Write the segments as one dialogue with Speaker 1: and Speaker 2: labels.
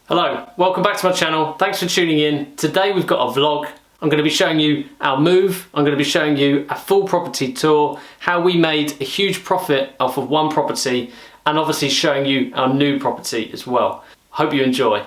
Speaker 1: Hello, welcome back to my channel. Thanks for tuning in. Today we've got a vlog. I'm going to be showing you our move. I'm going to be showing you a full property tour, how we made a huge profit off of one property, and obviously showing you our new property as well. Hope you enjoy.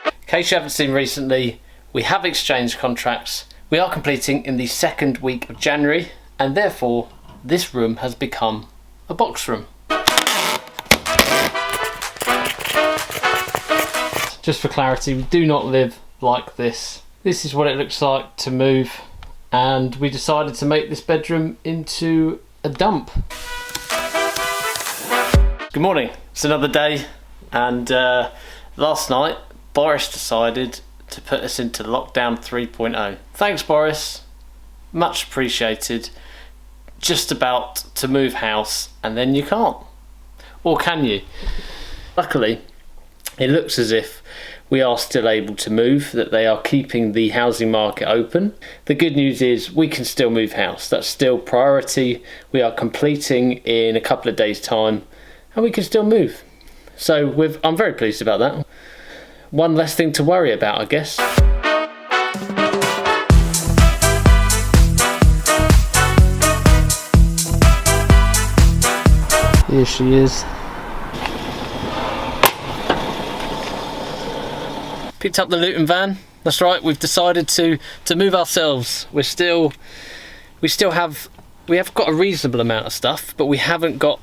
Speaker 1: In case you haven't seen recently, we have exchanged contracts. We are completing in the second week of January, and therefore this room has become a box room. Just for clarity, we do not live like this. This is what it looks like to move, and we decided to make this bedroom into a dump. Good morning, it's another day, and last night Boris decided to put us into lockdown 3.0. Thanks Boris, much appreciated. Just about to move house and then you can't, or can you? Luckily it looks as if we are still able to move, that they are keeping the housing market open. The good news is we can still move house. That's still priority. We are completing in a couple of days time and we can still move, so I'm very pleased about that. One less thing to worry about, I guess. Here she is. Picked up the Luton van. That's right, we've decided to move ourselves. We have got a reasonable amount of stuff, but we haven't got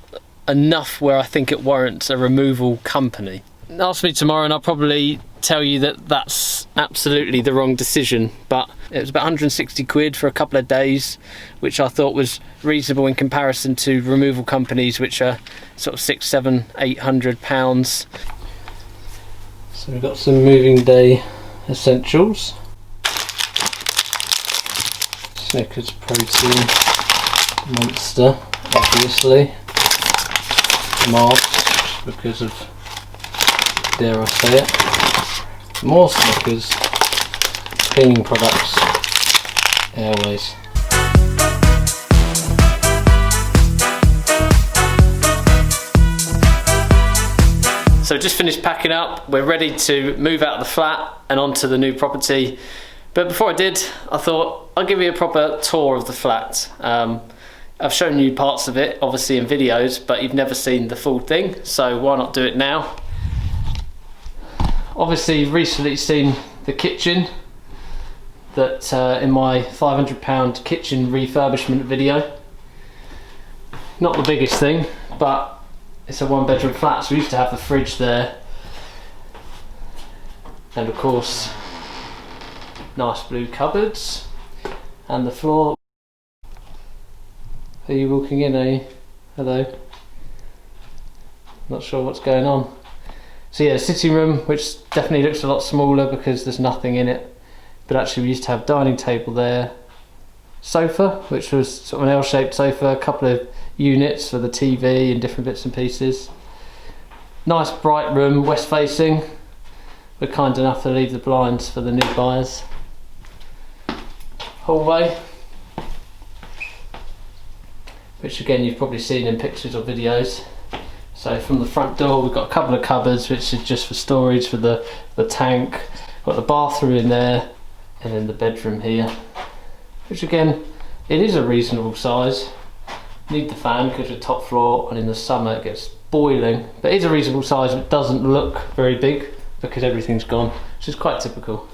Speaker 1: enough where I think it warrants a removal company. Ask me tomorrow and I'll probably tell you that that's absolutely the wrong decision, but it was about 160 quid for a couple of days, which I thought was reasonable in comparison to removal companies, which are sort of £600, £700, £800. So we've got some moving day essentials. Snickers protein, Monster, obviously, masks because of, dare I say it, more Snickers, cleaning products, Airways. So just finished packing up, we're ready to move out of the flat and onto the new property. But before I did, I thought I'll give you a proper tour of the flat. I've shown you parts of it, obviously in videos, but you've never seen the full thing, so why not do it now? Obviously you've recently seen the kitchen that in my £500 kitchen refurbishment video. Not the biggest thing, but it's a one bedroom flat, so we used to have the fridge there, and of course nice blue cupboards, and the floor. Are you walking in, are you? Hello. Not sure what's going on. So yeah, sitting room, which definitely looks a lot smaller because there's nothing in it, but actually we used to have dining table there, sofa, which was sort of an L-shaped sofa, a couple of units for the TV and different bits and pieces. Nice bright room, west facing. We're kind enough to leave the blinds for the new buyers. Hallway, which again you've probably seen in pictures or videos. So from the front door we've got a couple of cupboards which is just for storage for the tank. Got the bathroom in there, and then the bedroom here, which again it is a reasonable size. Need the fan because we're top floor and in the summer it gets boiling, but it is a reasonable size. It doesn't look very big because everything's gone, which is quite typical.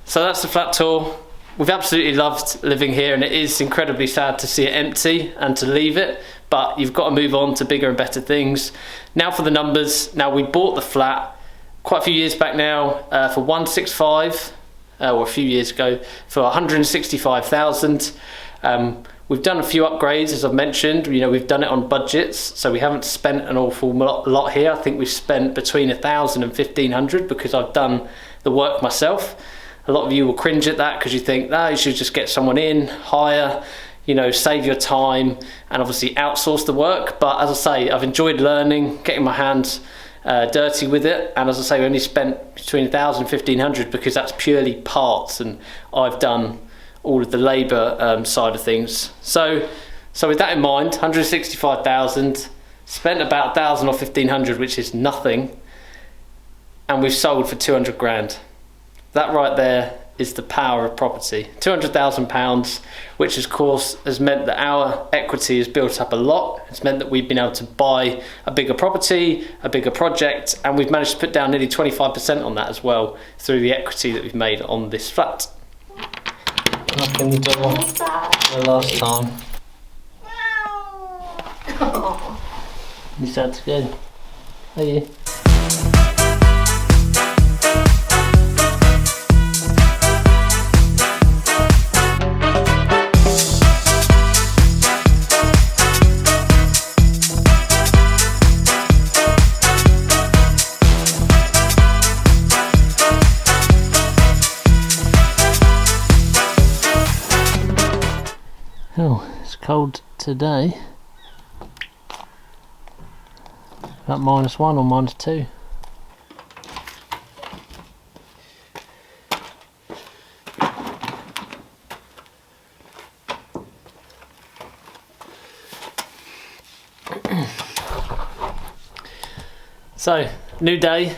Speaker 1: So that's the flat tour. We've absolutely loved living here, and it is incredibly sad to see it empty and to leave it, but you've got to move on to bigger and better things. Now for the numbers. Now we bought the flat quite a few years back now for 165, or a few years ago, for 165,000. We've done a few upgrades, as I've mentioned. You know, we've done it on budgets, so we haven't spent an awful lot here. I think we've spent between 1,000 and 1,500 because I've done the work myself. A lot of you will cringe at that because you think, you should just get someone in, hire, you know, save your time and obviously outsource the work. But as I say, I've enjoyed learning, getting my hands dirty with it, and as I say, we only spent between 1,000 and 1,500 because that's purely parts, and I've done all of the labour side of things. So So with that in mind, 165,000, spent about 1,000 or 1,500, which is nothing, and we've sold for 200 grand. That right there is the power of property. £200,000, which of course has meant that our equity has built up a lot. It's meant that we've been able to buy a bigger property, a bigger project, and we've managed to put down nearly 25% on that as well through the equity that we've made on this flat. Knock in the door the last time. You sad to go? Are you? Oh, it's cold today. About -1 or -2. So, new day.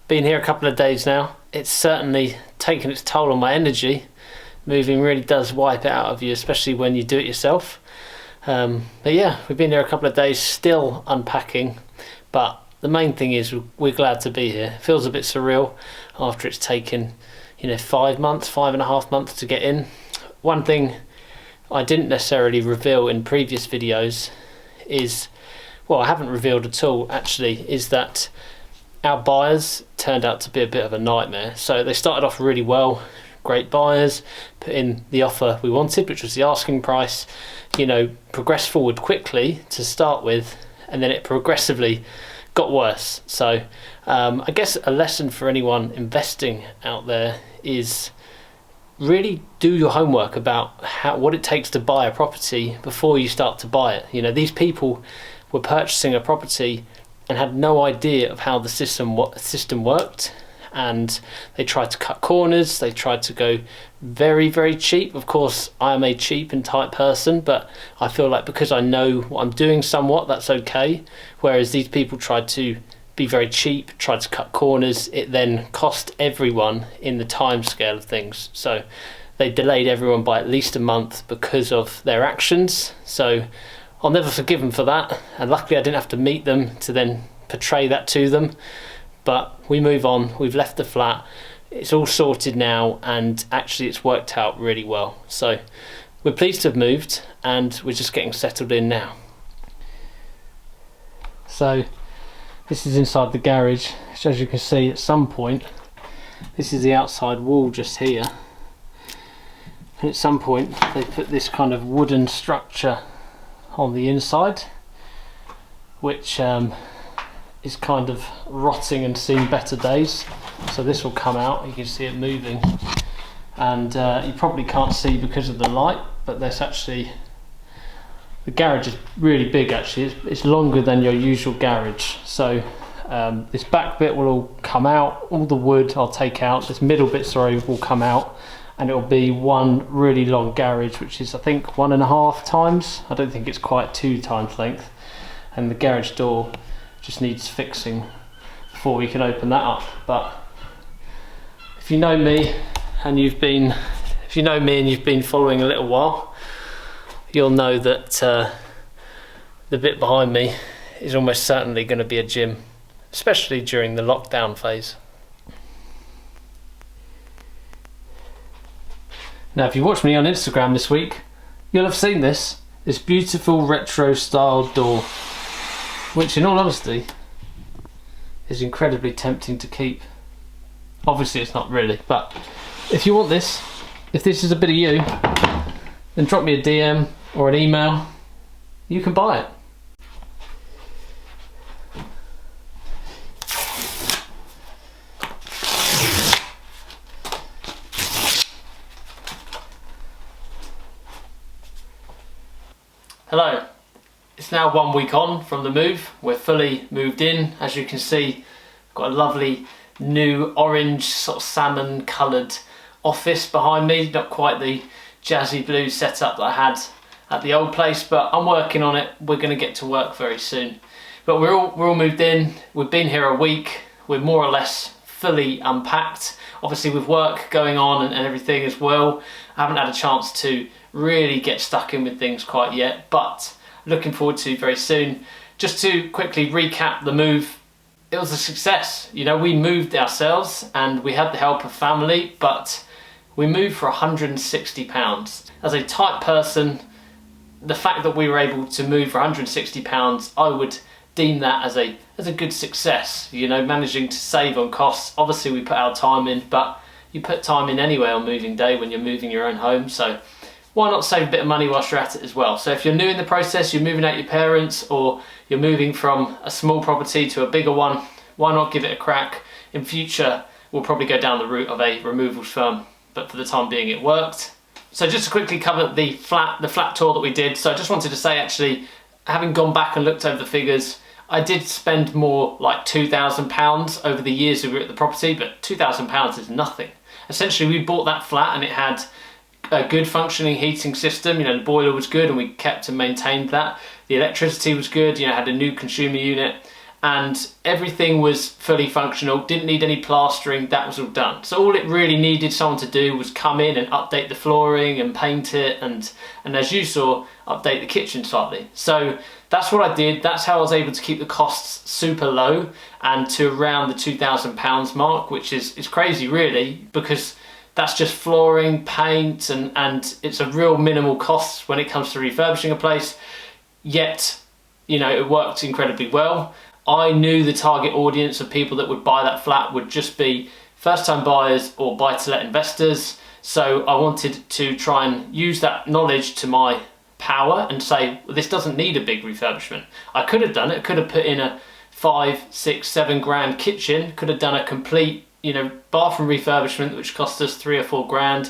Speaker 1: Been here a couple of days now. It's certainly taken its toll on my energy. Moving really does wipe it out of you, especially when you do it yourself. But yeah, we've been here a couple of days, still unpacking. But the main thing is we're glad to be here. It feels a bit surreal after it's taken, 5 months, 5.5 months to get in. One thing I didn't necessarily reveal in previous videos is, well, I haven't revealed at all actually, is that our buyers turned out to be a bit of a nightmare. So they started off really well, great buyers, put in the offer we wanted, which was the asking price, progressed forward quickly to start with, and then it progressively got worse. So I guess a lesson for anyone investing out there is really do your homework about what it takes to buy a property before you start to buy it. These people were purchasing a property and had no idea of how the system worked, and they tried to cut corners, they tried to go very, very cheap. Of course, I am a cheap and tight person, but I feel like because I know what I'm doing somewhat, that's okay. Whereas these people tried to be very cheap, tried to cut corners, it then cost everyone in the time scale of things. So they delayed everyone by at least a month because of their actions. So I'll never forgive them for that, and luckily I didn't have to meet them to then portray that to them. But we move on, we've left the flat, it's all sorted now, and actually it's worked out really well. So we're pleased to have moved, and we're just getting settled in now. So this is inside the garage, which, as you can see, at some point, this is the outside wall just here, and at some point they put this kind of wooden structure on the inside, which is kind of rotting and seen better days. So this will come out, you can see it moving, and you probably can't see because of the light, but there's actually, the garage is really big actually, it's longer than your usual garage. So this back bit will all come out, all the wood I'll take out, this middle bit, sorry, will come out, and it'll be one really long garage, which is I think 1.5 times, I don't think it's quite 2 times length, and the garage door just needs fixing before we can open that up. But if you know me and you've been following a little while, you'll know that the bit behind me is almost certainly going to be a gym, especially during the lockdown phase. Now, if you watched me on Instagram this week, you'll have seen this beautiful retro style door, which in all honesty is incredibly tempting to keep. Obviously it's not really, but if you want this, if this is a bit of you, then drop me a DM or an email, you can buy it. Hello. It's now 1 week on from the move. We're fully moved in. As you can see, got a lovely new orange sort of salmon coloured office behind me. Not quite the jazzy blue setup that I had at the old place, but I'm working on it. We're going to get to work very soon. But we're all moved in. We've been here a week. We're more or less fully unpacked. Obviously with work going on and everything as well, I haven't had a chance to really get stuck in with things quite yet, but looking forward to very soon. Just to quickly recap the move, it was a success. You know, we moved ourselves and we had the help of family, but we moved for £160. As a tight person, the fact that we were able to move for £160, I would deem that as a good success. You know, managing to save on costs. Obviously we put our time in, but you put time in anyway on moving day when you're moving your own home, so why not save a bit of money whilst you're at it as well? So if you're new in the process, you're moving out your parents, or you're moving from a small property to a bigger one, why not give it a crack? In future we'll probably go down the route of a removals firm, but for the time being it worked. So just to quickly cover the flat tour that we did, so I just wanted to say, actually, having gone back and looked over the figures, I did spend more like £2,000 over the years we were at the property, but £2,000 is nothing. Essentially we bought that flat and it had a good functioning heating system. You know, the boiler was good and we kept and maintained that. The electricity was good, you know, had a new consumer unit, and everything was fully functional, didn't need any plastering, that was all done. So all it really needed someone to do was come in and update the flooring and paint it, and as you saw, update the kitchen slightly. So that's what I did. That's how I was able to keep the costs super low and to around the £2,000 mark, which is crazy really, because that's just flooring, paint, and it's a real minimal cost when it comes to refurbishing a place. Yet, you know, it worked incredibly well. I knew the target audience of people that would buy that flat would just be first-time buyers or buy-to-let investors. So I wanted to try and use that knowledge to my power and say, well, this doesn't need a big refurbishment. I could have done it. Could have put in a 5, 6, 7 grand kitchen. Could have done a complete, you know, bathroom refurbishment, which cost us 3 or 4 grand.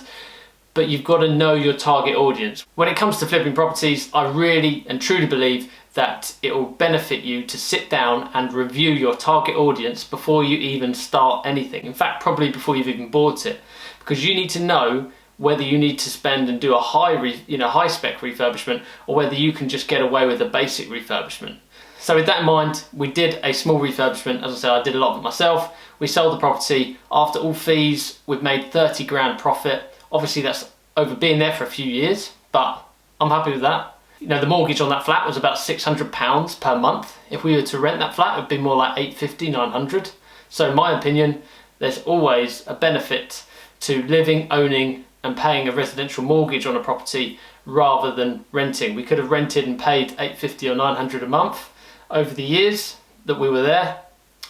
Speaker 1: But you've got to know your target audience. When it comes to flipping properties, I really and truly believe that it will benefit you to sit down and review your target audience before you even start anything. In fact, probably before you've even bought it, because you need to know whether you need to spend and do a high spec refurbishment, or whether you can just get away with a basic refurbishment. So with that in mind, we did a small refurbishment. As I said, I did a lot of it myself. We sold the property. After all fees, we've made 30 grand profit. Obviously that's over being there for a few years, but I'm happy with that. You know, the mortgage on that flat was about £600 per month. If we were to rent that flat, it would be more like £850, £900. So in my opinion, there's always a benefit to living, owning, and paying a residential mortgage on a property rather than renting. We could have rented and paid £850 or £900 a month over the years that we were there.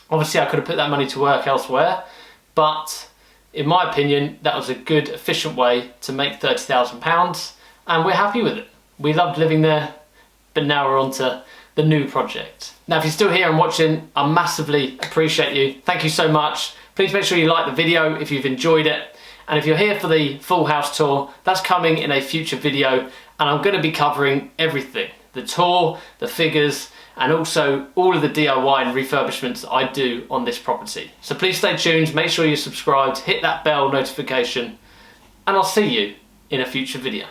Speaker 1: Obviously I could have put that money to work elsewhere, but in my opinion that was a good, efficient way to make £30,000, and we're happy with it. We loved living there, but now we're on to the new project. Now if you're still here and watching, I massively appreciate you. Thank you so much. Please make sure you like the video if you've enjoyed it. And if you're here for the full house tour, that's coming in a future video, and I'm going to be covering everything. The tour, the figures, and also all of the DIY and refurbishments that I do on this property. So please stay tuned, make sure you're subscribed, hit that bell notification, and I'll see you in a future video.